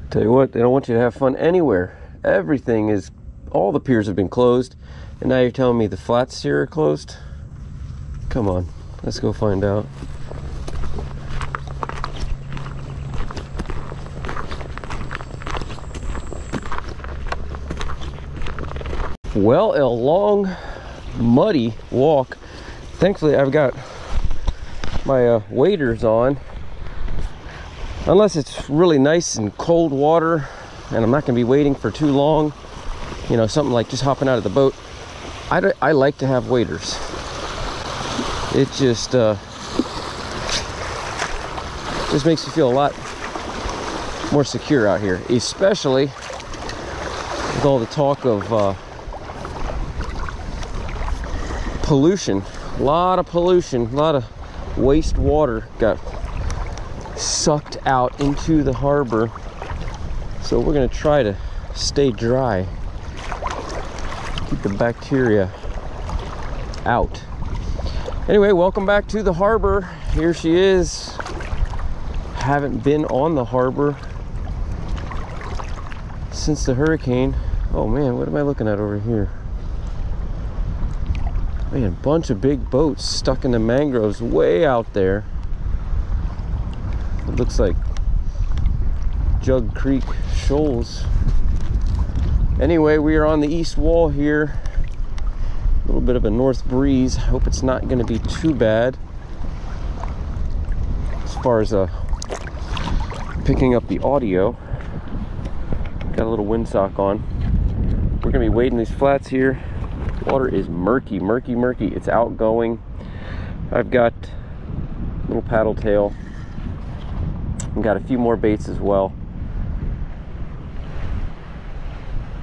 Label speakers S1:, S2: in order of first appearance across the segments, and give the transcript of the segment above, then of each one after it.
S1: Tell you what, they don't want you to have fun anywhere. Everything is, all the piers have been closed, and now you're telling me the flats here are closed? Come on, let's go find out. Well, a long, muddy walk. Thankfully, I've got my waders on. Unless it's really nice and cold water and I'm not going to be waiting for too long, you know, something like just hopping out of the boat, I like to have waders. It just makes you feel a lot more secure out here, especially with all the talk of pollution. A lot of pollution, a lot of waste water got sucked out into the harbor, so we're going to try to stay dry, keep the bacteria out. Anyway, welcome back to the harbor. Here she is. Haven't been on the harbor since the hurricane. Oh man, what am I looking at over here? Man, a bunch of big boats stuck in the mangroves way out there. It looks like Jug Creek shoals. Anyway, we are on the east wall here. A little bit of a north breeze. I hope it's not going to be too bad as far as picking up the audio. Got a little windsock on. We're going to be wading these flats here. Water is murky, murky, murky. It's outgoing. I've got a little paddle tail. I've got a few more baits as well.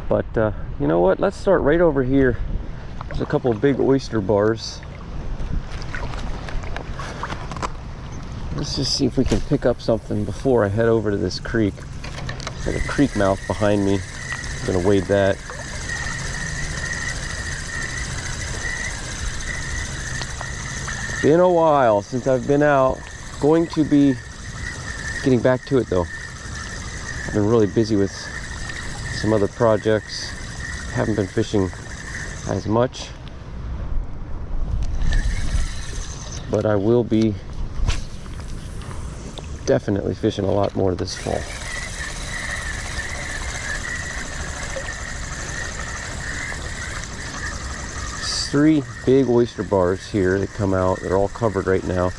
S1: But you know what? Let's start right over here. There's a couple of big oyster bars. Let's just see if we can pick up something before I head over to this creek. There's a creek mouth behind me. I'm gonna wade that. Been a while since I've been out. Going to be getting back to it though. I've been really busy with some other projects. Haven't been fishing as much, but I will be definitely fishing a lot more this fall. There's 3 big oyster bars here that come out. They're all covered right now.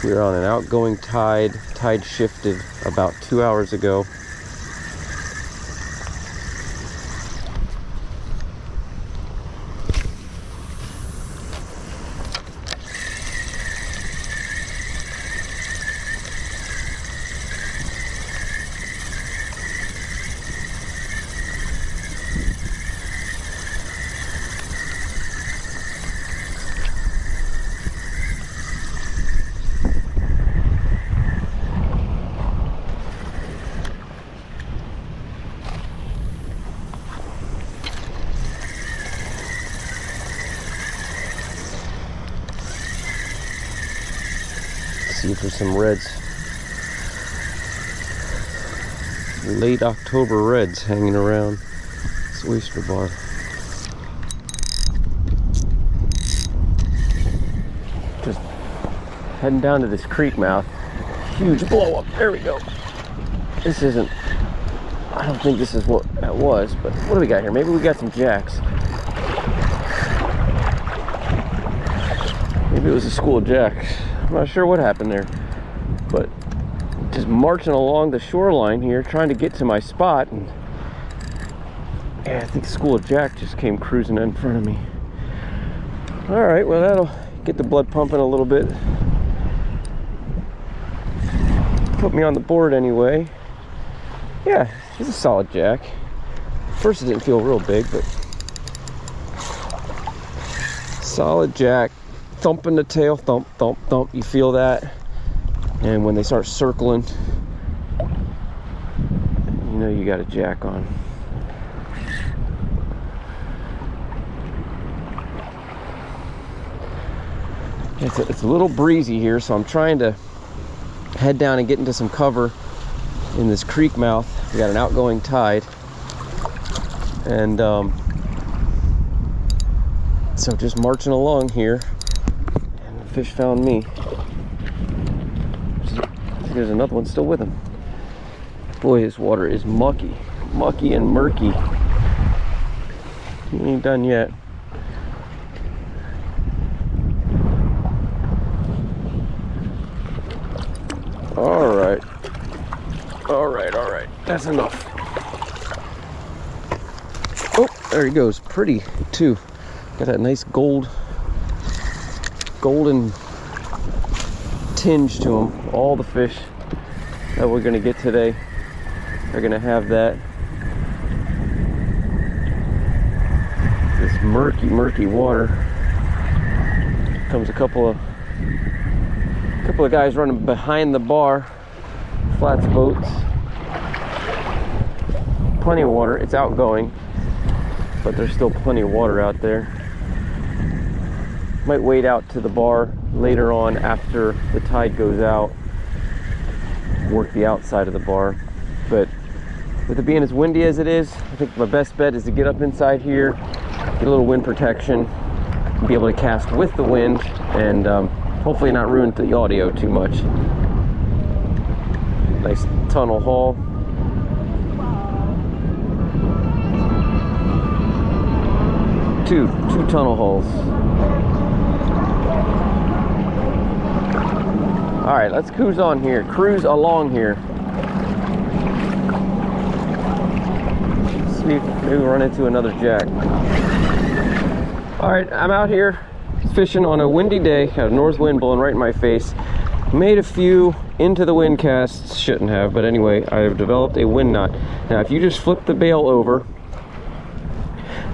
S1: We're on an outgoing tide. Tide shifted about 2 hours ago. See if there's some reds. Late October reds hanging around this oyster bar. Just heading down to this creek mouth. Huge blow up. There we go. This isn't, I don't think this is what that was, but what do we got here? Maybe we got some jacks. Maybe it was a school of jacks. I'm not sure what happened there, but just marching along the shoreline here, trying to get to my spot, and yeah, I think School of Jack just came cruising in front of me. All right, well, that'll get the blood pumping a little bit. Put me on the board anyway. Yeah, he's a solid jack. First it didn't feel real big, but solid jack. Thumping the tail, thump, thump, thump. You feel that, and when they start circling, you know you got a jack on. It's a little breezy here, so I'm trying to head down and get into some cover. in this creek mouth. We got an outgoing tide, and so just marching along here, and the fish found me. There's another one still with him. Boy, this water is mucky and murky. He ain't done yet. All right. That's enough. Oh, there he goes. Pretty too. Got that nice golden tinge to him. All the fish that we're gonna get today are gonna have that. This murky water. Comes a couple of guys running behind the bar, flats boats. Plenty of water. It's outgoing, but there's still plenty of water out there. Might wade out to the bar later on after the tide goes out, work the outside of the bar. But with it being as windy as it is, I think my best bet is to get up inside here, get a little wind protection, and be able to cast with the wind, and hopefully not ruin the audio too much. Nice tunnel haul. Two tunnel holes. All right, let's cruise along here. See if maybe we'll run into another jack. All right, I'm out here fishing on a windy day. Got a north wind blowing right in my face. Made a few into the wind casts, shouldn't have, but anyway, I've developed a wind knot. Now, if you just flip the bail over,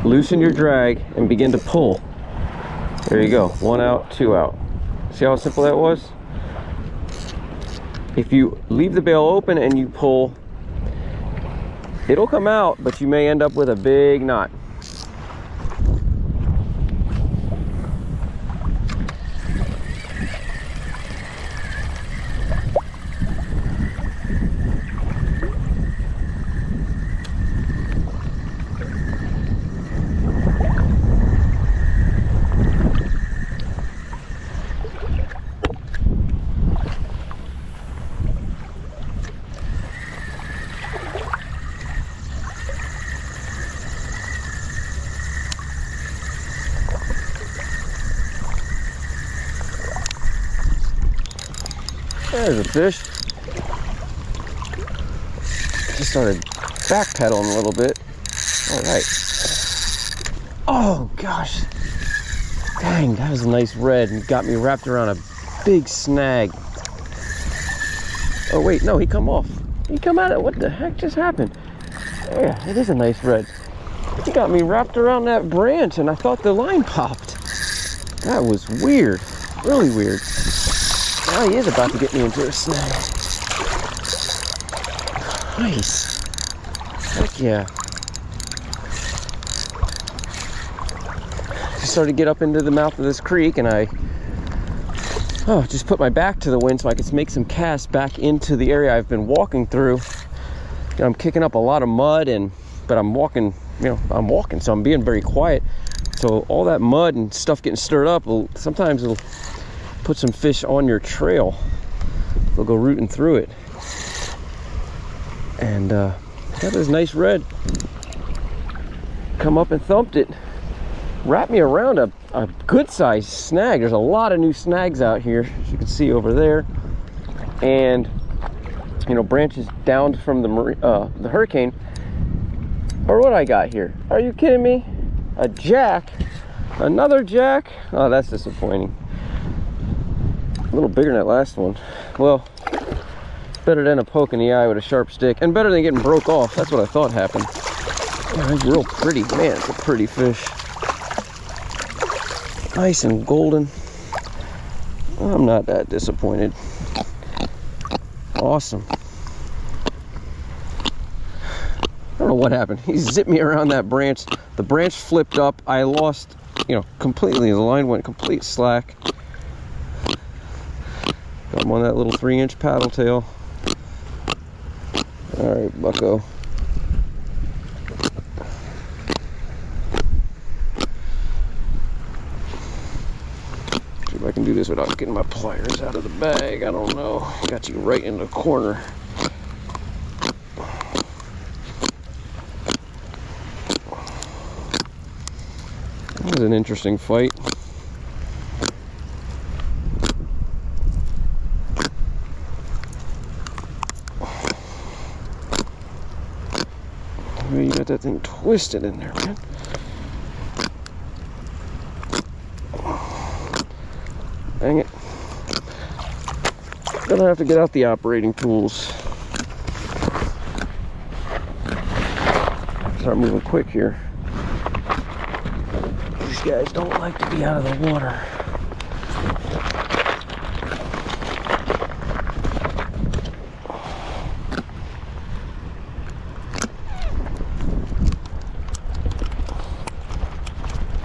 S1: loosen your drag, and begin to pull. There you go. 1 out, 2 out. See how simple that was? If you leave the bail open and you pull, it'll come out, but you may end up with a big knot. There's a fish. Just started backpedaling a little bit. All right. Oh gosh. Dang, that was a nice red and got me wrapped around a big snag. Oh wait, no, he come off. He come out of, what the heck just happened? Yeah, it is a nice red. He got me wrapped around that branch and I thought the line popped. That was weird, really weird. Now he is about to get me into a snag. Nice. Heck yeah. I started to get up into the mouth of this creek and I just put my back to the wind so I could make some casts back into the area I've been walking through. You know, I'm kicking up a lot of mud, but I'm walking, so I'm being very quiet. So all that mud and stuff getting stirred up, sometimes it'll put some fish on your trail. They'll go rooting through it. And got this nice red. Come up and thumped it. Wrapped me around a good sized snag. There's a lot of new snags out here, as you can see over there. And branches down from the hurricane. Or what I got here? Are you kidding me? A jack? Another jack? Oh, that's disappointing. A little bigger than that last one. Well, better than a poke in the eye with a sharp stick, and better than getting broke off. That's what I thought happened. Yeah, he's real pretty. Man, it's a pretty fish. Nice and golden. I'm not that disappointed. Awesome. I don't know what happened. He zipped me around that branch. The branch flipped up. I lost, completely. The line went complete slack. Got him on that little 3-inch paddle tail. All right, bucko. See if I can do this without getting my pliers out of the bag. I don't know. Got you right in the corner. That was an interesting fight. You got that thing twisted in there, man. Dang it. Gonna have to get out the operating tools. Start moving quick here. These guys don't like to be out of the water.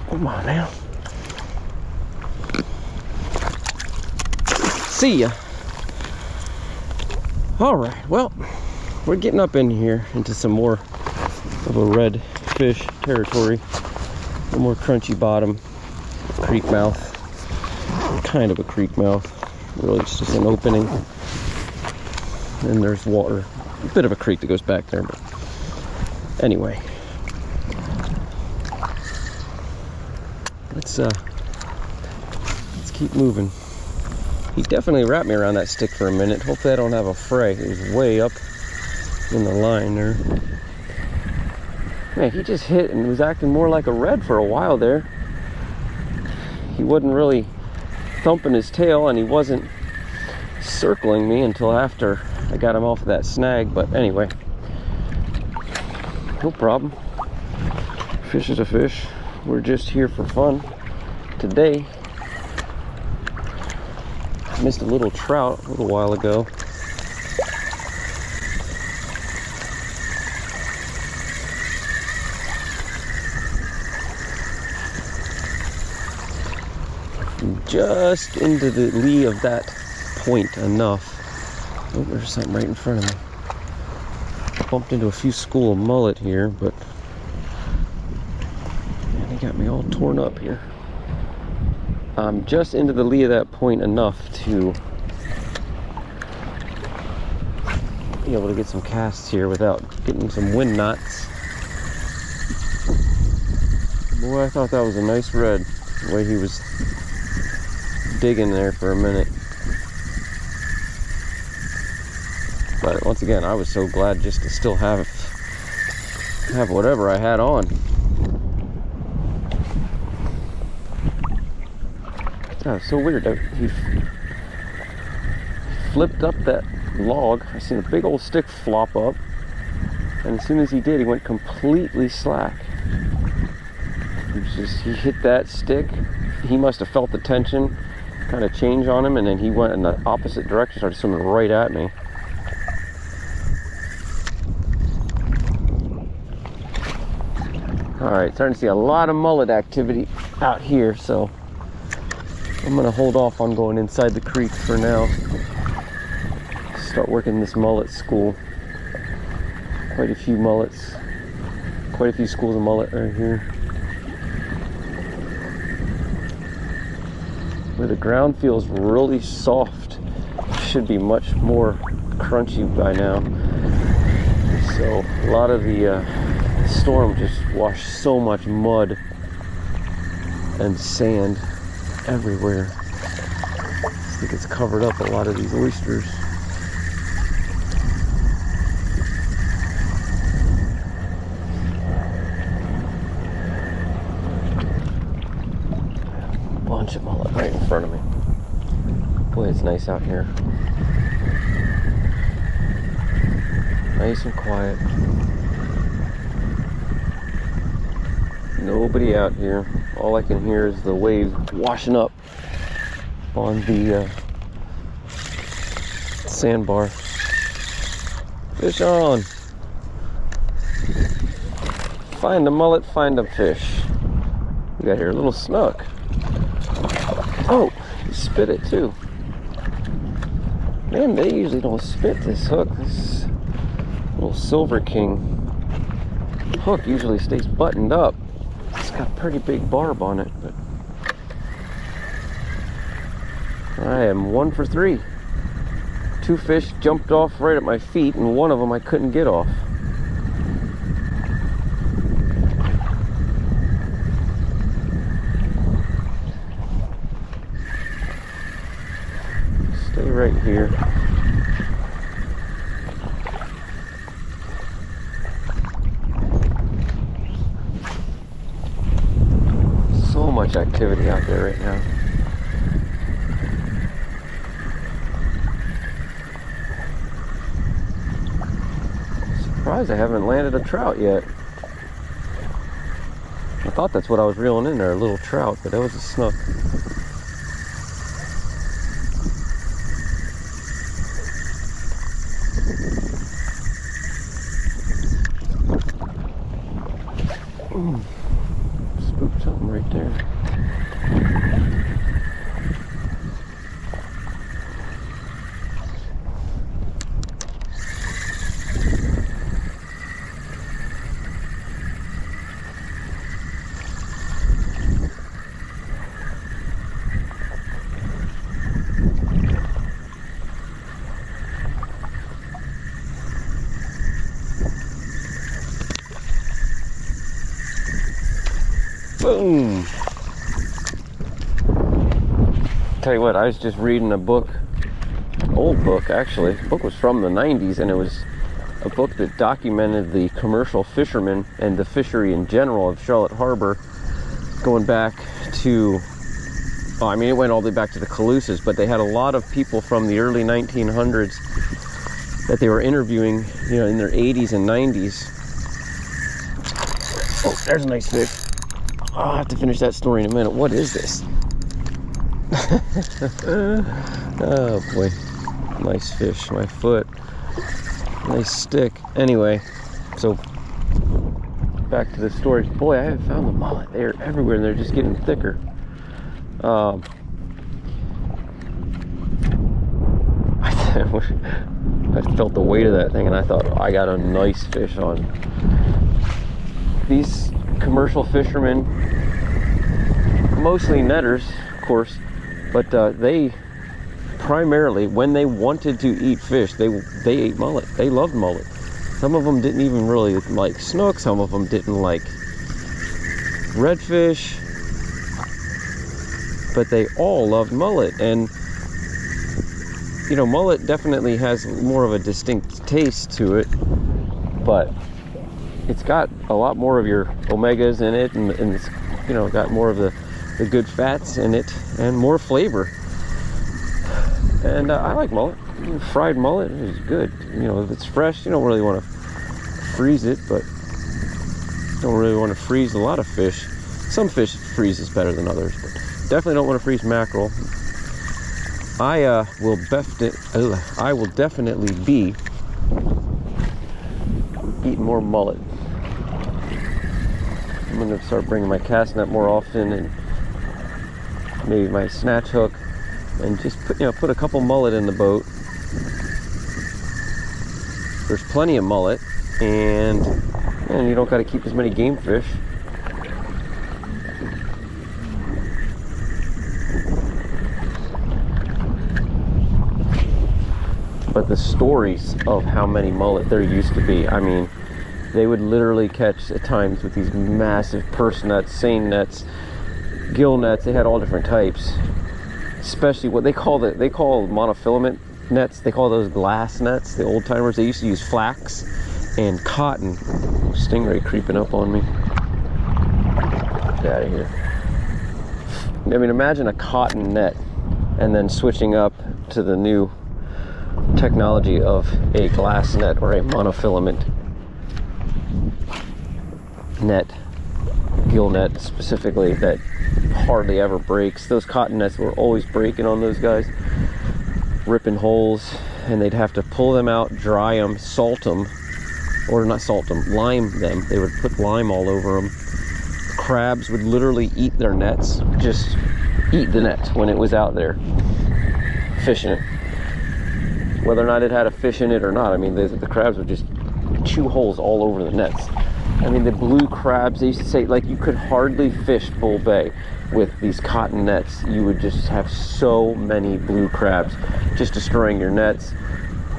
S1: Come on now. See ya. All right, well, we're getting up in here into some more of a red fish territory. A little more crunchy bottom, creek mouth, kind of a creek mouth. Really, it's just an opening. And there's water, a bit of a creek that goes back there, but anyway. Let's keep moving. He definitely wrapped me around that stick for a minute. Hopefully I don't have a fray. It was way up in the line there. Man, he just hit and was acting more like a red for a while there. He wasn't really thumping his tail, and he wasn't circling me until after I got him off of that snag. But anyway, no problem. Fish is a fish. We're just here for fun today. Missed a little trout a little while ago. Just into the lee of that point enough. Oh, there's something right in front of me. Bumped into a few school of mullet here, but man, they got me all torn up here. I'm just into the lee of that point enough to be able to get some casts here without getting some wind knots. Boy, I thought that was a nice red, the way he was digging there for a minute. But once again, I was so glad just to still have whatever I had on. Oh, it's so weird. He flipped up that log. I seen a big old stick flop up, and as soon as he did, he went completely slack. He hit that stick. He must have felt the tension kind of change on him, and then he went in the opposite direction, started swimming right at me. All right, starting to see a lot of mullet activity out here, so I'm gonna hold off on going inside the creek for now. Start working this mullet school. Quite a few mullets. Quite a few schools of mullet right here. Where the ground feels really soft. Should be much more crunchy by now. So a lot of the storm just washed so much mud and sand everywhere. I think it's covered up a lot of these oysters. Bunch of mullet right in front of me. Boy, it's nice out here. Nice and quiet. Nobody out here. All I can hear is the waves washing up on the sandbar. Fish on. Find a mullet, find a fish. We got here a little snook. Oh, he spit it too. Man, they usually don't spit this hook. This Little Silver King hook usually stays buttoned up. It's got a pretty big barb on it, but I am 1 for 3. 2 fish jumped off right at my feet, and one of them I couldn't get off. Stay right here. So much activity out there right now. Surprised I haven't landed a trout yet. I thought that's what I was reeling in there, a little trout, but that was a snook. Spooked something right there. Boom! Tell you what, I was just reading a book, old book actually. The book was from the 90s, and it was a book that documented the commercial fishermen and the fishery in general of Charlotte Harbor, going back to, well, I mean, it went all the way back to the Calusas, but they had a lot of people from the early 1900s that they were interviewing, you know, in their 80s and 90s. Oh, there's a nice fish. Oh, I'll have to finish that story in a minute. What is this? Oh boy, nice fish. My foot, nice stick. Anyway, so back to the story. Boy, I haven't found the mullet. They're everywhere, and they're just getting thicker. I felt the weight of that thing, and I thought, oh, I got a nice fish on. These commercial fishermen, mostly netters, of course, but they primarily, when they wanted to eat fish, they ate mullet. They loved mullet. Some of them didn't even really like snook. Some of them didn't like redfish, but they all loved mullet. And you know, mullet definitely has more of a distinct taste to it, but it's got a lot more of your omegas in it, and it's, you know, got more of the good fats in it and more flavor. And I like mullet. Fried mullet is good. You know, if it's fresh, you don't really want to freeze it, but you don't really want to freeze a lot of fish. Some fish freezes better than others, but definitely don't want to freeze mackerel. I will definitely be eating more mullet. I'm going to start bringing my cast net more often, and maybe my snatch hook, and just put a couple mullet in the boat. There's plenty of mullet, and you don't got to keep as many game fish. But the stories of how many mullet there used to be, I mean, they would literally catch at times with these massive purse nets, seine nets, gill nets. They had all different types, especially what they call monofilament nets. They call those glass nets. The old timers, they used to use flax and cotton. Stingray creeping up on me. Get out of here. I mean, imagine a cotton net and then switching up to the new technology of a glass net or a monofilament net, gill net specifically, that hardly ever breaks. Those cotton nets were always breaking on those guys, ripping holes, and they'd have to pull them out, dry them, salt them, or not salt them, lime them. They would put lime all over them. Crabs would literally eat their nets, just eat the net when it was out there fishing it. Whether or not it had a fish in it or not, I mean, the crabs would just chew holes all over the nets. I mean, the blue crabs, they used to say, like, you could hardly fish Bull Bay with these cotton nets. You would just have so many blue crabs just destroying your nets.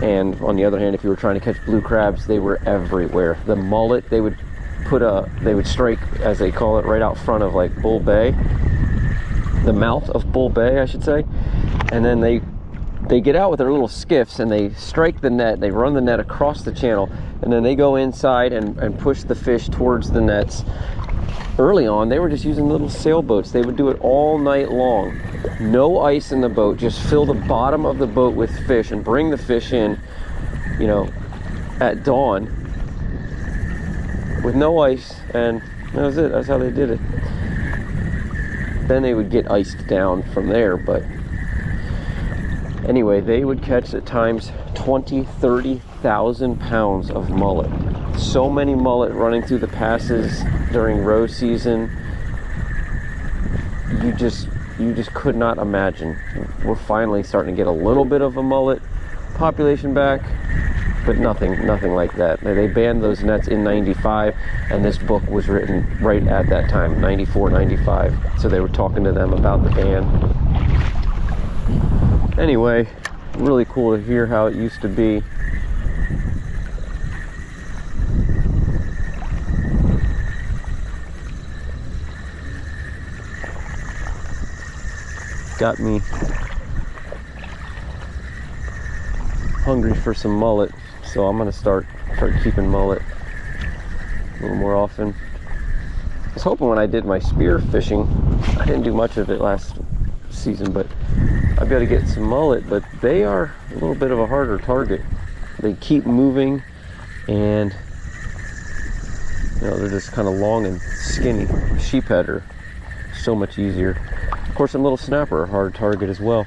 S1: And on the other hand, if you were trying to catch blue crabs, they were everywhere. The mullet, they would strike, as they call it, right out front of like Bull Bay, the mouth of Bull Bay, I should say. And then they get out with their little skiffs and they strike the net, they run the net across the channel, and then they go inside and push the fish towards the nets. Early on, they were just using little sailboats. They would do it all night long. No ice in the boat, just fill the bottom of the boat with fish and bring the fish in, you know, at dawn with no ice, and that was it. That's how they did it. Then they would get iced down from there, but anyway, they would catch at times 20,000-30,000 pounds of mullet. So many mullet running through the passes during roe season. You just could not imagine. We're finally starting to get a little bit of a mullet population back, but nothing like that. They banned those nets in '95, and this book was written right at that time, '94, '95. So they were talking to them about the ban. Anyway, really cool to hear how it used to be. Got me hungry for some mullet, so I'm gonna start keeping mullet a little more often. I was hoping when I did my spear fishing, I didn't do much of it last season, but I've got to get some mullet, but they are a little bit of a harder target. They keep moving, and you know, they're just kind of long and skinny. Sheephead are so much easier. Of course, some little snapper are a hard target as well.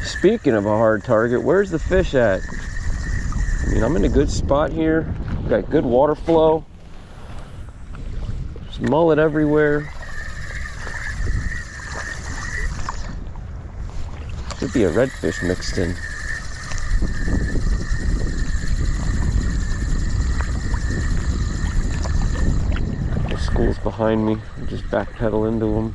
S1: Speaking of a hard target, where's the fish at? I mean, I'm in a good spot here. Got good water flow. There's mullet everywhere. Should be a redfish mixed in. The school's behind me. I'll just backpedal into them.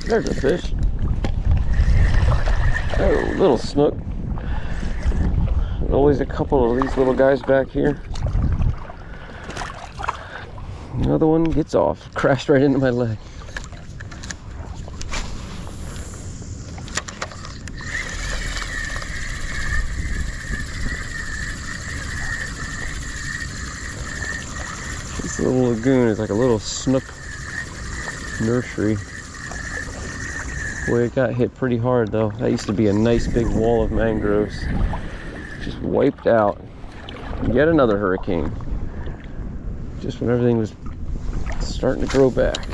S1: There's a fish. Oh, little snook. Always a couple of these little guys back here. Another one gets off. Crashed right into my leg. This little lagoon is like a little snook nursery. Boy, it got hit pretty hard though. That used to be a nice big wall of mangroves. Just wiped out. Yet another hurricane. Just when everything was starting to grow back.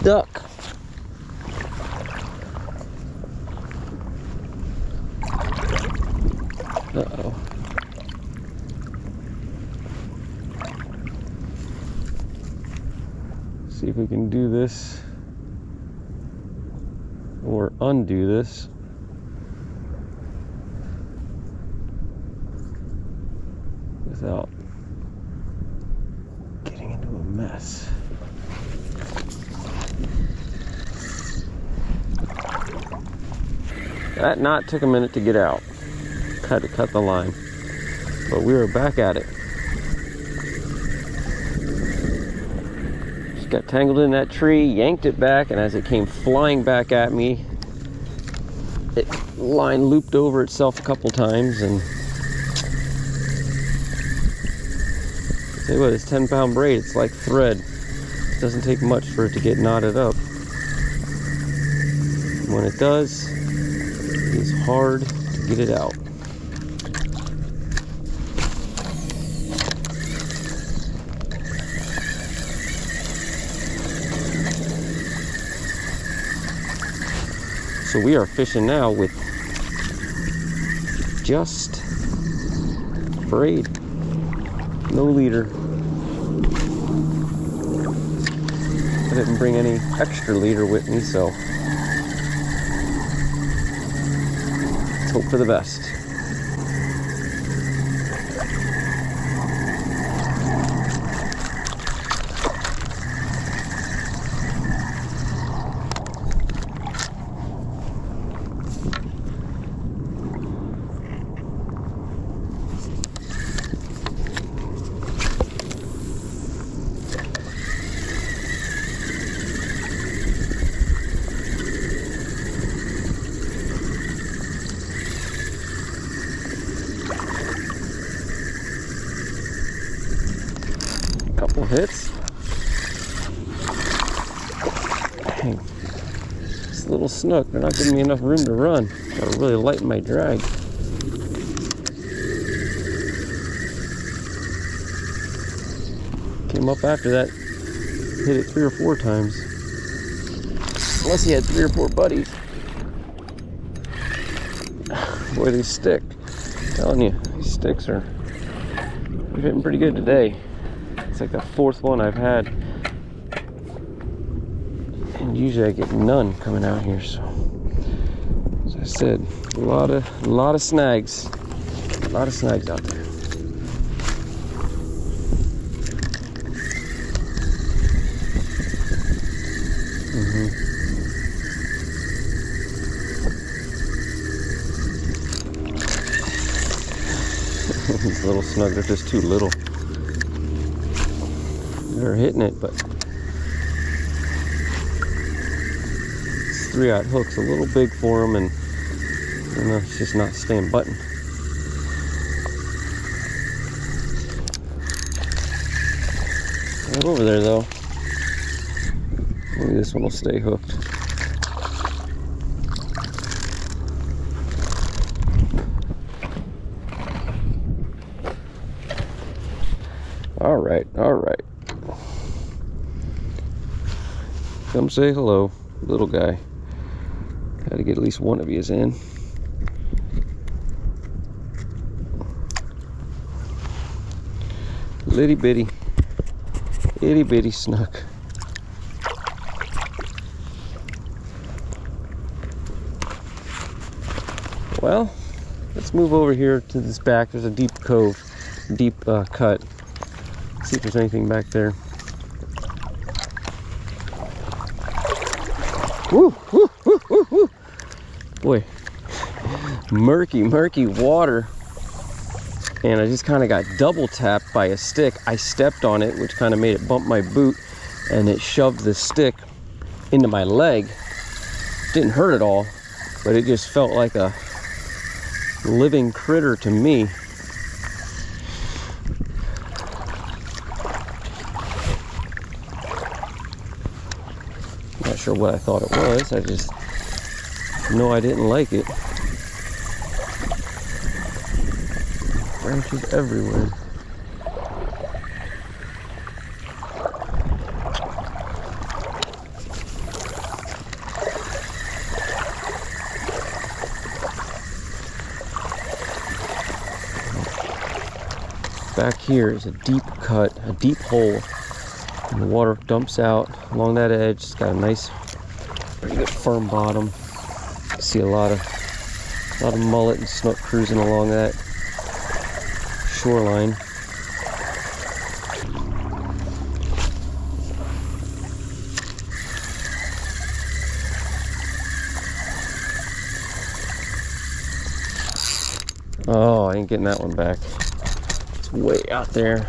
S1: Duck. Uh-oh. See if we can do this or undo this. Without getting into a mess. That knot took a minute to get out. Had to cut the line, but we were back at it. Just got tangled in that tree, yanked it back, and as it came flying back at me, it line looped over itself a couple times, and Tell you what, this 10-pound braid, it's like thread. It doesn't take much for it to get knotted up. When it does, it's hard to get it out. So we are fishing now with just braid, no leader. I didn't bring any extra leader with me, so let's hope for the best. Couple hits. Dang. This little snook, they're not giving me enough room to run. Gotta really lighten my drag. Came up after that, hit it 3 or 4 times. Unless he had 3 or 4 buddies. Boy, these stick. I'm telling you, these sticks are hitting pretty good today. It's like the 4th one I've had, and usually I get none coming out here. So, as I said, a lot of snags, out there. These little snugs are just too little. They're hitting it, but this 3/0 hook's a little big for them, and I don't know, it's just not staying buttoned. Right over there though. Maybe this one will stay hooked. All right. Come say hello, little guy. Got to get at least one of yous in. Itty bitty snook. Well, let's move over here to this back. There's a deep cove, deep cut. See if there's anything back there. Woo, woo, woo, woo, woo. Boy, murky water. And I just kind of got double tapped by a stick. I stepped on it, which kind of made it bump my boot, and it shoved the stick into my leg. Didn't hurt at all, but it just felt like a living critter to me. Not sure what I thought it was. I just know I didn't like it. Branches everywhere. Back here is a deep cut, a deep hole, and the water dumps out along that edge. It's got a nice, pretty good firm bottom. See a lot of mullet and snook cruising along that shoreline. Oh, I ain't getting that one back. It's way out there.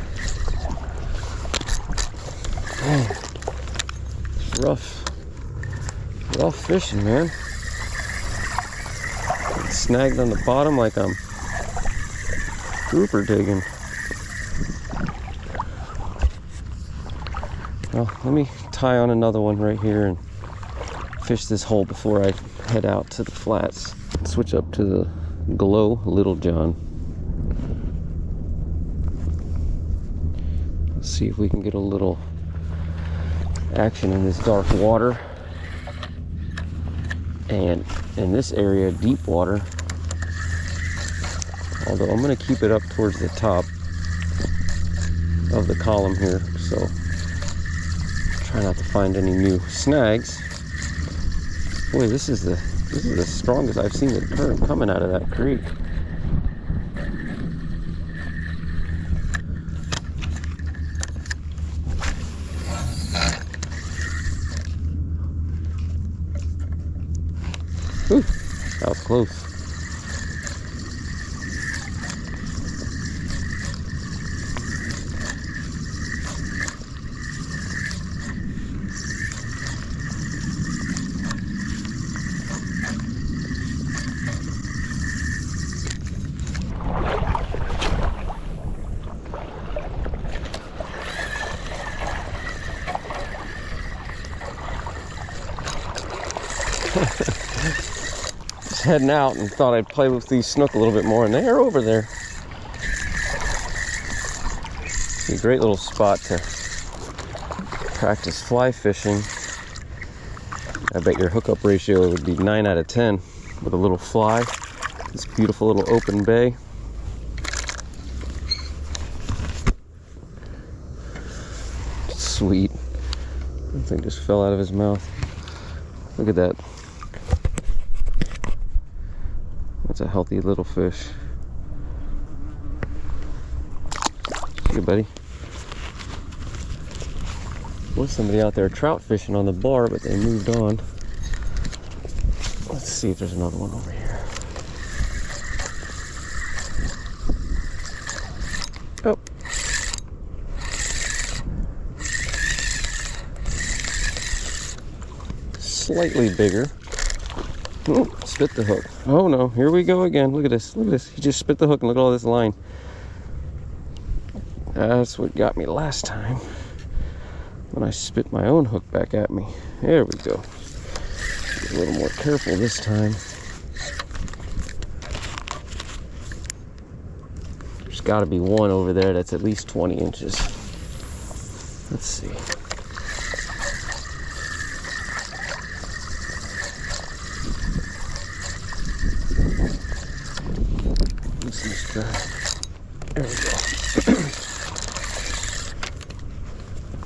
S1: Oh, it's rough fishing, man. It's snagged on the bottom like I'm grouper digging. Well, let me tie on another one right here and fish this hole before I head out to the flats. Switch up to the Glow Little John. Let's see if we can get a little action in this dark water. And in this area, deep water. Although I'm going to keep it up towards the top of the column here, so try not to find any new snags. Boy, this is the strongest I've seen the current coming out of that creek. Whew, that was close. Just heading out and thought I'd play with these snook a little bit more, and they're over there. It's a great little spot to practice fly fishing. I bet your hookup ratio would be 9 out of 10 with a little fly. This beautiful little open bay. Sweet. That thing just fell out of his mouth. Look at that. That's a healthy little fish. Hey, buddy. Was somebody out there trout fishing on the bar, but they moved on. Let's see if there's another one over here. Oh. Slightly bigger. Oh, spit the hook. Oh no, here we go again. Look at this, look at this. He just spit the hook and look at all this line. That's what got me last time when I spit my own hook back at me. There we go. Get a little more careful this time. There's got to be one over there that's at least 20 inches. Let's see. There we go.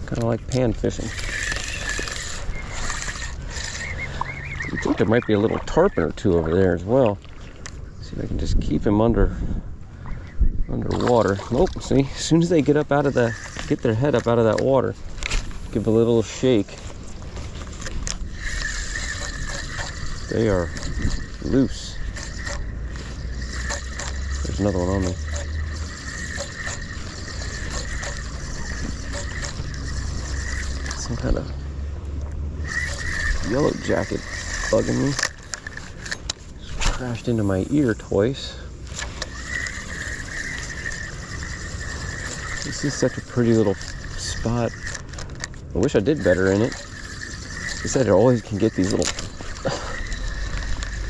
S1: Kind of like pan fishing. I think there might be a little tarpon or two over there as well. See if I can just keep him underwater. Nope. See, as soon as they get up out of the, get their head up out of that water, give a little shake. They are loose. There's another one on me. Some kind of yellow jacket bugging me. Just crashed into my ear twice. This is such a pretty little spot. I wish I did better in it. They said I always can get these little...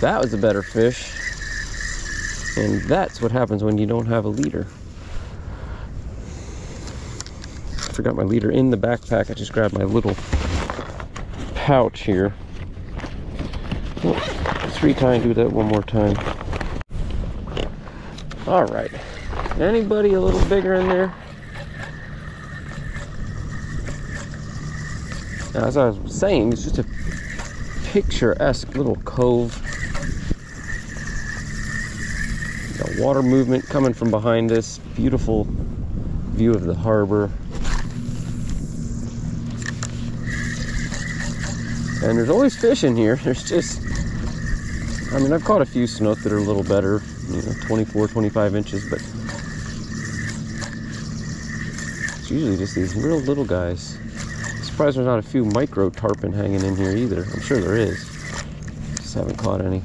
S1: That was a better fish. And that's what happens when you don't have a leader. I forgot my leader in the backpack. I just grabbed my little pouch here. Oh, 3 times, do that one more time. All right. Anybody a little bigger in there? Now, as I was saying, it's just a picturesque little cove. Got water movement coming from behind us. Beautiful view of the harbor. And there's always fish in here. There's just, I mean, I've caught a few snook that are a little better, you know, 24, 25 inches, but it's usually just these real little guys. I'm surprised there's not a few micro tarpon hanging in here either. I'm sure there is. Just haven't caught any.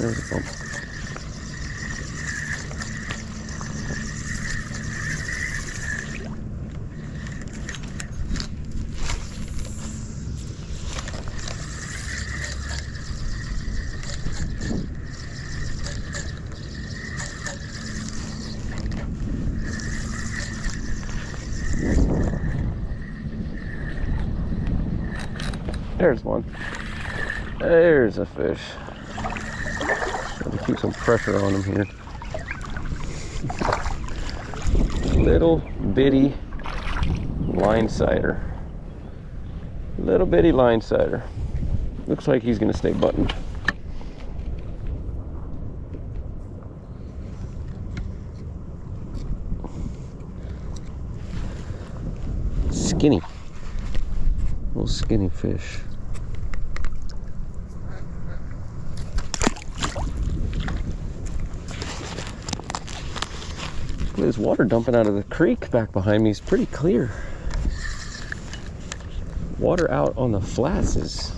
S1: there's a bump. There's one. There's a fish. Trying to keep some pressure on him here. Little bitty line sider. Little bitty line sider. Looks like he's gonna stay buttoned. Skinny. Little skinny fish. There's water dumping out of the creek back behind me is pretty clear. Water out on the flats is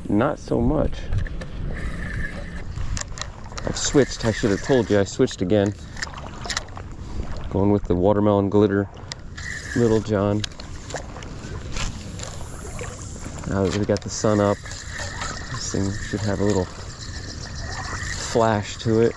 S1: not so much. I've switched. I should have told you I switched again. Going with the watermelon glitter Little John. Now that we got the sun up, this thing should have a little flash to it.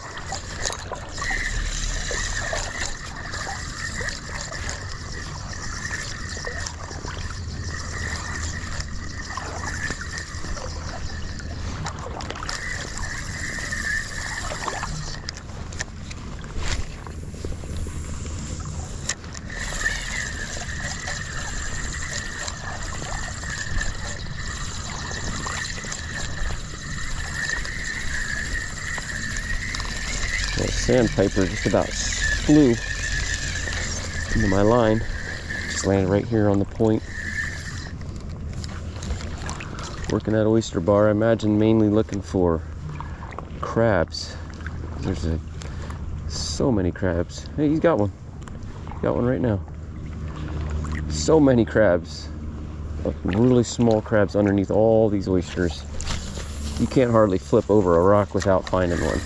S1: Sandpiper just about flew into my line. Just landed right here on the point. Working that oyster bar, I imagine mainly looking for crabs. There's so many crabs. Hey, he's got one. Got one right now. So many crabs. Really small crabs underneath all these oysters. You can't hardly flip over a rock without finding one.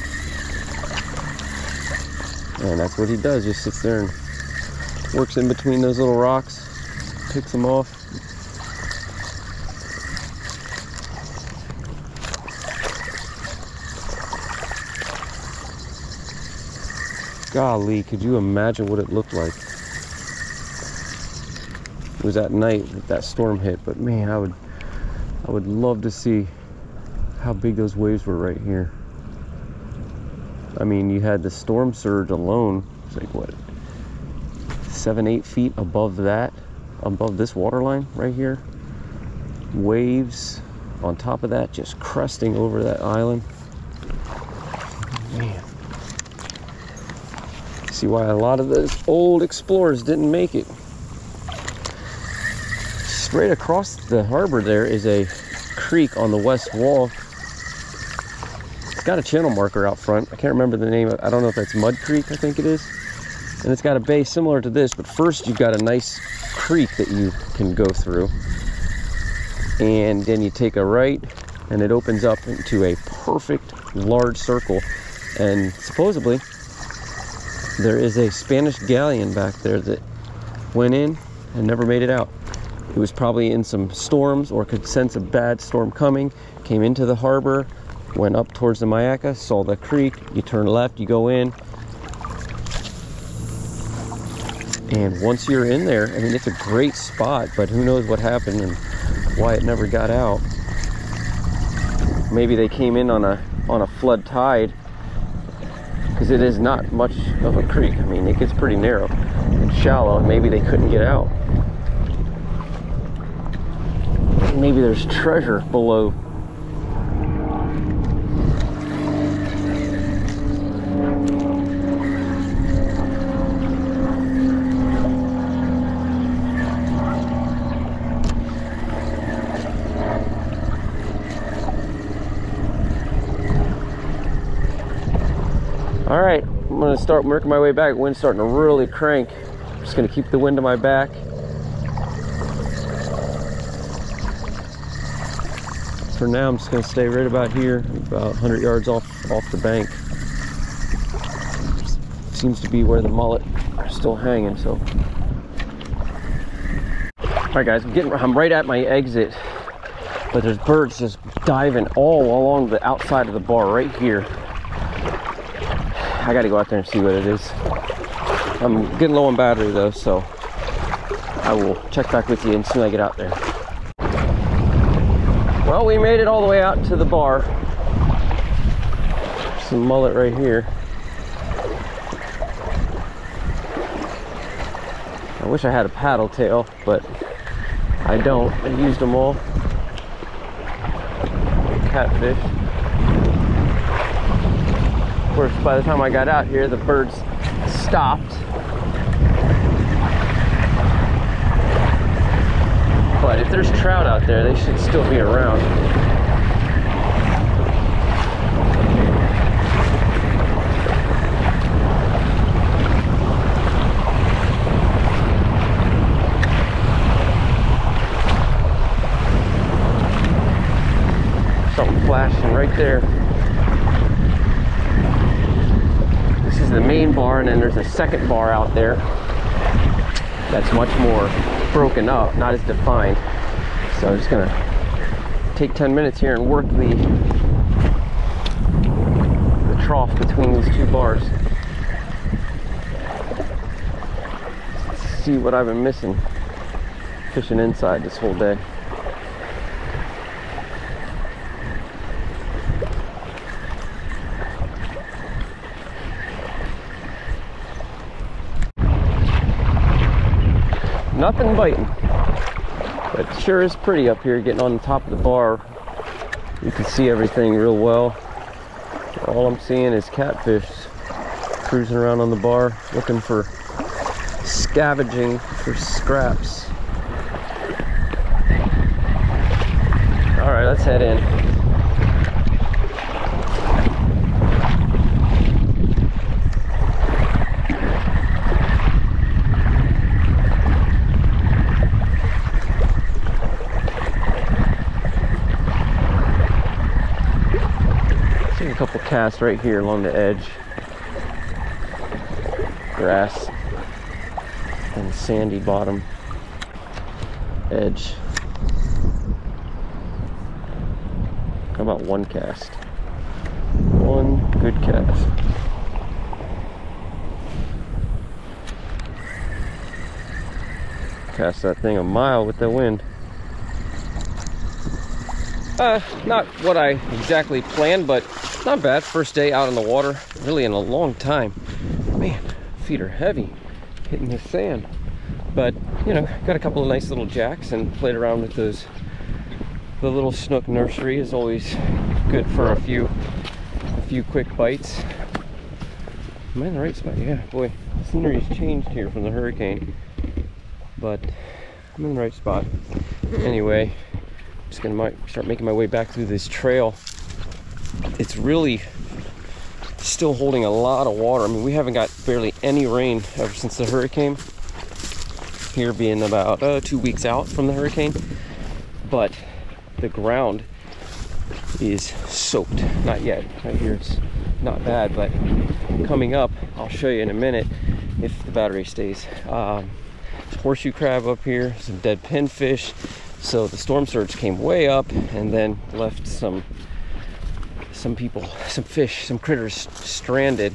S1: And that's what he does, just sits there and works in between those little rocks, picks them off. Golly, could you imagine what it looked like? It was at night that that storm hit, but man, I would love to see how big those waves were right here. I mean, you had the storm surge alone, it's like what, 7-8 feet above that, above this water line right here. Waves on top of that, just cresting over that island. Man. See why a lot of those old explorers didn't make it. Straight across the harbor there is a creek on the west wall. Got a channel marker out front. I can't remember the name. I don't know if that's Mud Creek, I think it is. And it's got a bay similar to this, but first you've got a nice creek that you can go through. And then you take a right and it opens up into a perfect large circle. And supposedly there is a Spanish galleon back there that went in and never made it out. It was probably in some storms or could sense a bad storm coming, came into the harbor, went up towards the Mayaca, saw the creek, you turn left, you go in. And once you're in there, I mean, it's a great spot, but who knows what happened and why it never got out. Maybe they came in on a flood tide, because it is not much of a creek. I mean, it gets pretty narrow and shallow, and maybe they couldn't get out. Maybe there's treasure below. All right, I'm gonna start working my way back. Wind's starting to really crank. I'm just gonna keep the wind to my back. For now, I'm just gonna stay right about here, about 100 yards off the bank. Seems to be where the mullet are still hanging, so. All right, guys, I'm right at my exit, but there's birds just diving all along the outside of the bar right here. I gotta go out there and see what it is. I'm getting low on battery though, so I will check back with you as soon as I get out there. Well, we made it all the way out to the bar. Some mullet right here. I wish I had a paddle tail, but I don't. I used them all. Catfish. Of course, by the time I got out here, the birds stopped. But if there's trout out there, they should still be around. Something flashing right there. This is the main bar, and then there's a second bar out there that's much more broken up, not as defined. So I'm just gonna take 10 minutes here and work the trough between these two bars. See what I've been missing fishing inside this whole day. Nothing biting, but it sure is pretty up here getting on the top of the bar. You can see everything real well. All I'm seeing is catfish cruising around on the bar looking for scavenging for scraps. All right, let's head in. A couple casts right here along the edge. Grass and sandy bottom edge. How about one cast? One good cast. Cast that thing a mile with the wind. Not what I exactly planned, but not bad. First day out on the water, really in a long time. Man, feet are heavy hitting the sand. But, you know, got a couple of nice little jacks and played around with those. The little snook nursery is always good for a few quick bites. Am I in the right spot? Yeah, boy, scenery's changed here from the hurricane. But I'm in the right spot. Anyway, just gonna start making my way back through this trail. It's really still holding a lot of water. I mean, we haven't got barely any rain ever since the hurricane. Here being about 2 weeks out from the hurricane, but the ground is soaked. Not yet. Right here it's not bad, but coming up, I'll show you in a minute if the battery stays. Horseshoe crab up here, some dead pinfish. So the storm surge came way up and then left some fish, some critters stranded.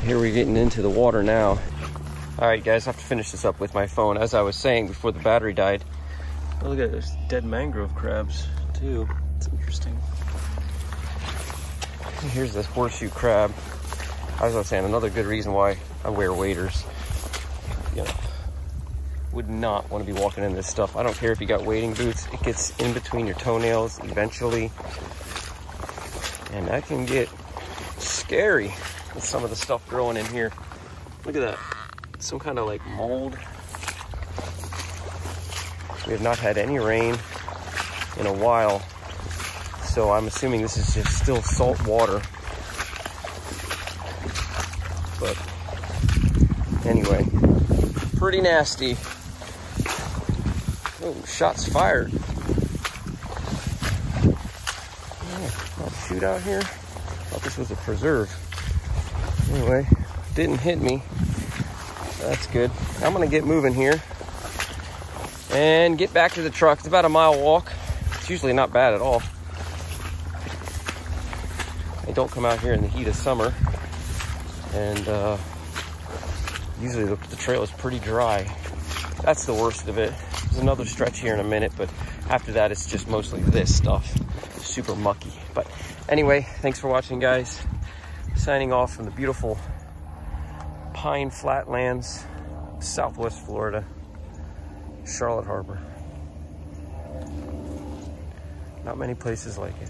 S1: Here we're getting into the water now. All right, guys, I have to finish this up with my phone. As I was saying before the battery died, oh, look at this dead mangrove crabs too. It's interesting. Here's this horseshoe crab. As I was saying, another good reason why I wear waders. You know, would not want to be walking in this stuff. I don't care if you got wading boots, it gets in between your toenails eventually. And that can get scary with some of the stuff growing in here. Look at that. Some kind of like mold. We have not had any rain in a while. So I'm assuming this is just still salt water. But anyway, pretty nasty. Oh, shots fired. shoot out here? Thought this was a preserve. Anyway, didn't hit me. That's good. I'm gonna get moving here and get back to the truck. It's about a mile walk. It's usually not bad at all. I don't come out here in the heat of summer, and usually the trail is pretty dry. That's the worst of it. There's another stretch here in a minute, but after that it's just mostly this stuff. Super mucky. But anyway, thanks for watching, guys. Signing off from the beautiful Pine Flatlands, Southwest Florida, Charlotte Harbor. Not many places like it.